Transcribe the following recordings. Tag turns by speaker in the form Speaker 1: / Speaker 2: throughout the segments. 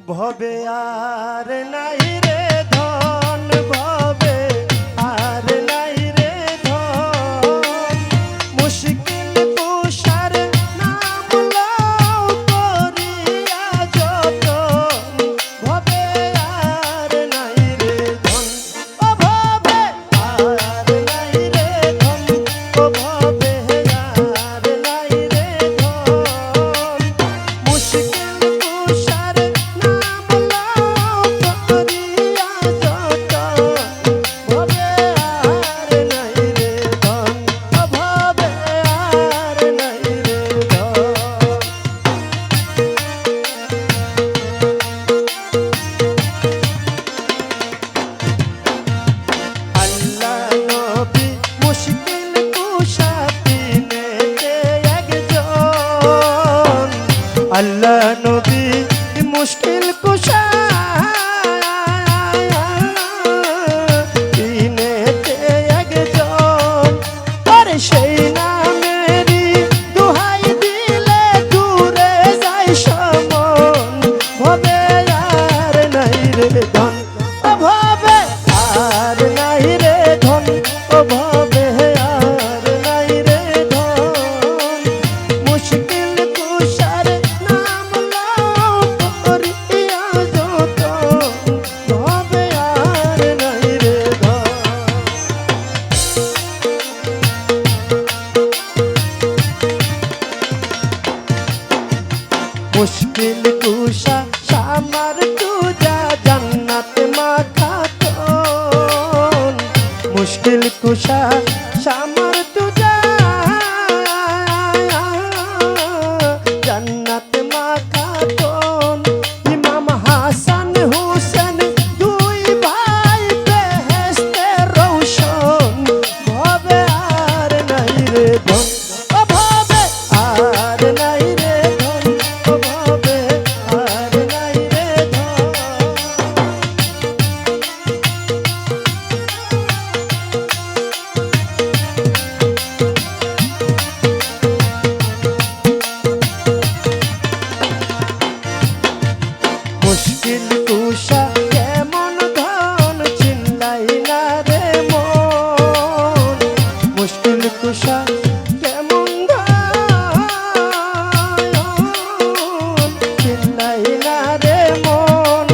Speaker 1: ভবে আর নাই রে ধন, ভবে আর নাই রে ধন, মুশকিল তুষার নাম লও করিয়া যতন, ভবে আর নাই রে ধন, ও ভবে আর নাই রে ধন, ও ভবে আর নাই রে ধন, মুশকিল তুষার নাম লও করিয়া যতন, ভবে আর নাই রে ধন, ও ভবে আর নাই রে ধন। আল্লাহ নবী মুশকিল কুশা তিনেতে একজন, আল্লাহ নবী মুশকিল কুশা তিনেতে একজন, আরে সেই নামেরই দোহাই দিলে দূরে যায় সমন, ভবে আর নাই রে ধন, ও ভবে আর নাই রে ধন, ও ভবে আর নাই রে ধন, মুশকিল তুষার নাম লও করিয়া যতন, ভবে আর নাই রে ধন। মুশকিল কুশা সামার তুজা জান্নাত মাখাতন, মুশকিল কুশা সামার তুজা জান্নাত মাখাতন, ইমাম হাসান হুসেন দুই ভাই বেহেশতে রৌশন, ভবে আর নাই রে ধন, ও ভবে আর নাই রে ধন, ও ভবে আর নাই রে ধন। মুশকিল কুশা কেমন ধন চিল্লাই না রে মন, মুশকিল কুশা কেমন ধন চিল্লাই না রে মন,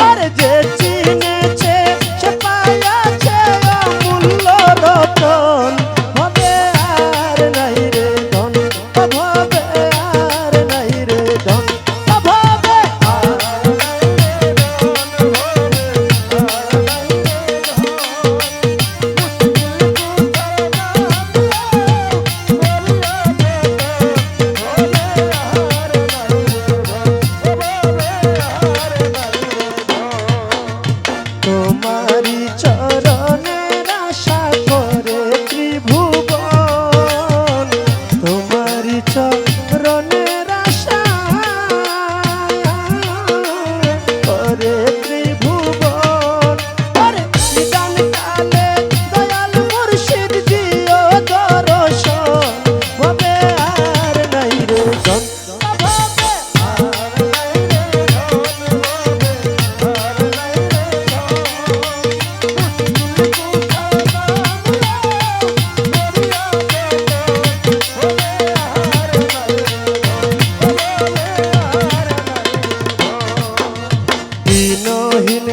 Speaker 1: আর যে চিনেছে সে পাইয়াছে অমূল্য রতন, ভবে আর নাই রে ধন, ও ভবে আর নাই রে ধন, ও ভবে আর তোমারি চরণের আশা করে ত্রিভুবন, তোমারি চরণের আশা করে ত্রিভুবন, আরে নিদান কালে দয়াল মুর্শিদ দিও দর্শন, ভবে আর নাই রে ধন, ও ভবে আর নাই রে ধন, ভবে আর নাই রে দিনহীন